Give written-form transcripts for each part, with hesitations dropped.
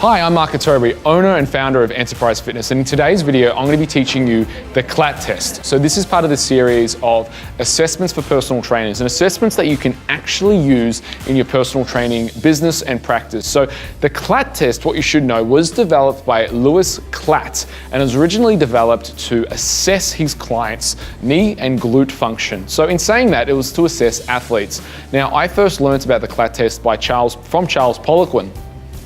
Hi, I'm Mark Toby, owner and founder of Enterprise Fitness, and in today's video I'm going to be teaching you the Klatt Test. So this is part of the series of assessments for personal trainers and assessments that you can actually use in your personal training business and practice. So the Klatt Test, what you should know, was developed by Louis Klatt and was originally developed to assess his clients' knee and glute function. So in saying that, it was to assess athletes. Now, I first learned about the Klatt Test from Charles Poliquin.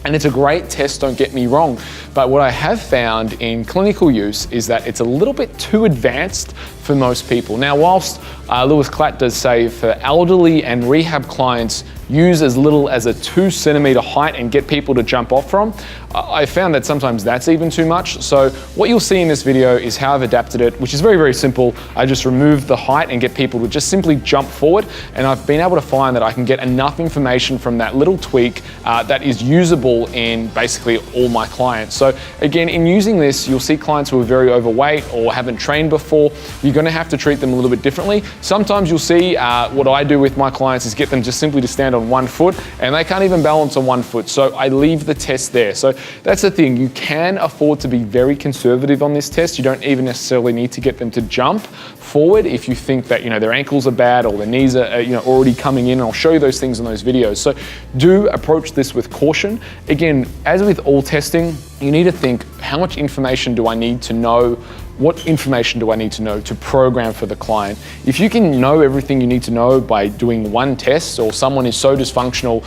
And it's a great test, don't get me wrong. But what I have found in clinical use is that it's a little bit too advanced for most people. Now, whilst Louis Klatt does say for elderly and rehab clients, use as little as a 2 centimeter height and get people to jump off from, I found that sometimes that's even too much. So what you'll see in this video is how I've adapted it, which is very, very simple. I just removed the height and get people to just simply jump forward. And I've been able to find that I can get enough information from that little tweak that is usable in basically all my clients. So again, in using this, you'll see clients who are very overweight or haven't trained before. You're going to have to treat them a little bit differently. Sometimes you'll see what I do with my clients is get them just simply to stand on 1 foot, and they can't even balance on 1 foot. So I leave the test there. So that's the thing. You can afford to be very conservative on this test. You don't even necessarily need to get them to jump forward if you think that their ankles are bad or their knees are already coming in. And I'll show you those things in those videos. So do approach this with caution. Again, as with all testing, you need to think, how much information do I need to know? What information do I need to know to program for the client? If you can know everything you need to know by doing one test, or someone is so dysfunctional,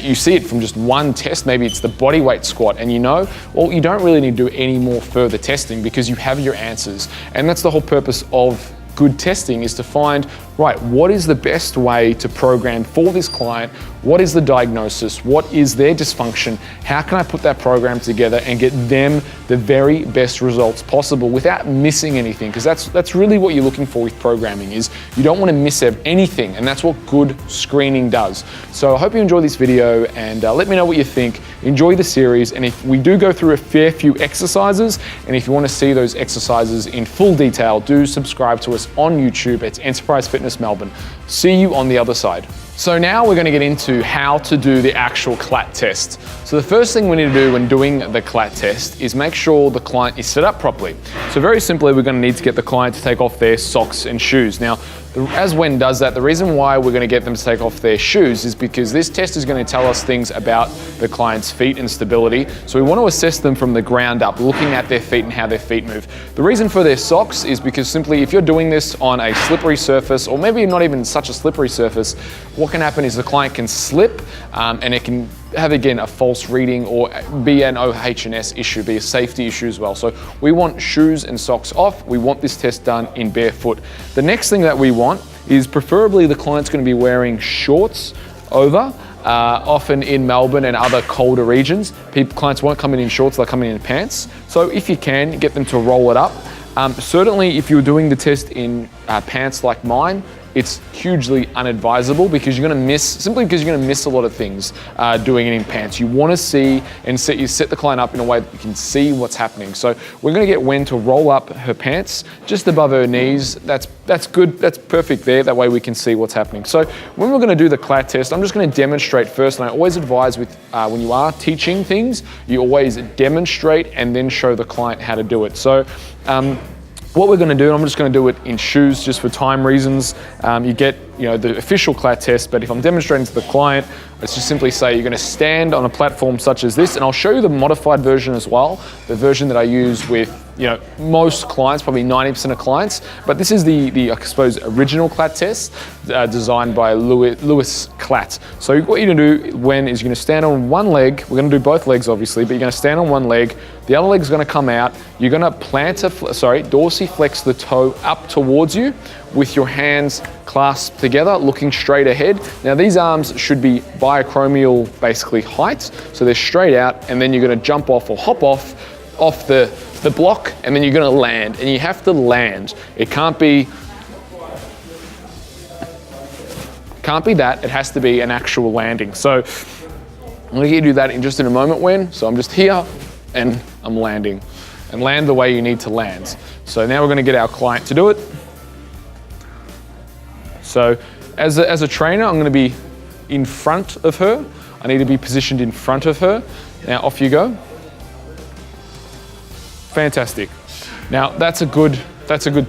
you see it from just one test, maybe it's the body weight squat, and well, you don't really need to do any more further testing because you have your answers. And that's the whole purpose of good testing, is to find, right, what is the best way to program for this client? What is the diagnosis? What is their dysfunction? How can I put that program together and get them the very best results possible without missing anything? Because that's really what you're looking for with programming, is you don't want to miss anything, and that's what good screening does. So I hope you enjoy this video, and let me know what you think. Enjoy the series, and if we do go through a fair few exercises, and if you want to see those exercises in full detail, do subscribe to us on YouTube. It's Enterprise Fitness Melbourne. See you on the other side. So now we're going to get into how to do the actual Klatt Test. So the first thing we need to do when doing the Klatt Test is make sure the client is set up properly. So very simply, we're going to need to get the client to take off their socks and shoes. Now, as Wen does that, the reason why we're going to get them to take off their shoes is because this test is going to tell us things about the client's feet and stability. So we want to assess them from the ground up, looking at their feet and how their feet move. The reason for their socks is because simply if you're doing this on a slippery surface, or maybe not even such a slippery surface, what can happen is the client can slip and it can have, again, a false reading or be an OH&S issue, be a safety issue as well. So we want shoes and socks off. We want this test done in barefoot. The next thing that we want is preferably the client's going to be wearing shorts over. Often in Melbourne and other colder regions, clients won't come in shorts, they'll come in pants. So if you can, get them to roll it up. Certainly if you're doing the test in pants like mine, it's hugely unadvisable because you're going to miss a lot of things doing it in pants. You want to see and set the client up in a way that you can see what's happening. So we're going to get Wen to roll up her pants just above her knees. That's good. That's perfect there. That way we can see what's happening. So when we're going to do the Klatt Test, I'm just going to demonstrate first. And I always advise with when you are teaching things, you always demonstrate and then show the client how to do it. So what we're going to do, and I'm just going to do it in shoes just for time reasons. You get the official Klatt Test, but if I'm demonstrating to the client, let's just simply say you're going to stand on a platform such as this, and I'll show you the modified version as well, the version that I use with most clients, probably 90% of clients. But this is the I suppose original Klatt Test designed by Louis Klatt. So what you're going to do when is you're going to stand on one leg. We're going to do both legs obviously, but you're going to stand on one leg. The other leg's going to come out. You're going to dorsiflex the toe up towards you with your hands clasped together, looking straight ahead. Now these arms should be biacromial, basically height, so they're straight out, and then you're going to jump off or hop off the block, and then you're going to land, and you have to land. It can't be that. It has to be an actual landing. So I'm going to get you to do that in just in a moment, Wen. So I'm just here and I'm landing, and land the way you need to land. So now we're going to get our client to do it. So as a trainer, I'm going to be in front of her. I need to be positioned in front of her. Now off you go. Fantastic. Now that's a good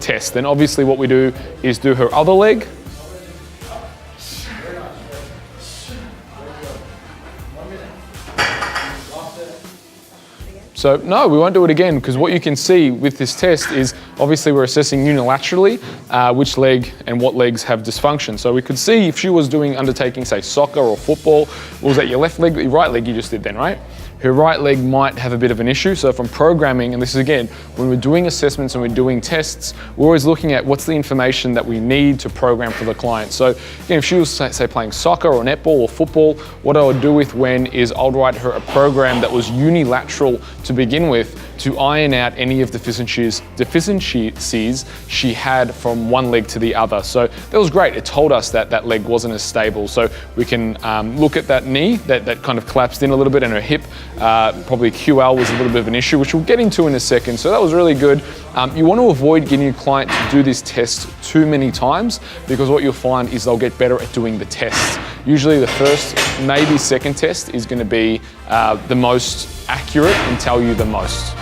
test. Then obviously what we do is do her other leg. So no, we won't do it again, because what you can see with this test is obviously we're assessing unilaterally which leg and what legs have dysfunction. So we could see if she was undertaking, say, soccer or football, was that your left leg, your right leg you just did then, right? Her right leg might have a bit of an issue. So from programming, and this is again, when we're doing assessments and we're doing tests, we're always looking at what's the information that we need to program for the client. So again, if she was say playing soccer or netball or football, what I would do with Wen is I'll write her a program that was unilateral to begin with to iron out any of the deficiencies she had from one leg to the other. So that was great. It told us that that leg wasn't as stable. So we can look at that knee that kind of collapsed in a little bit, and her hip, probably QL was a little bit of an issue, which we'll get into in a second. So that was really good. You want to avoid getting your client to do this test too many times, because what you'll find is they'll get better at doing the tests. Usually the first, maybe second test is going to be the most accurate and tell you the most.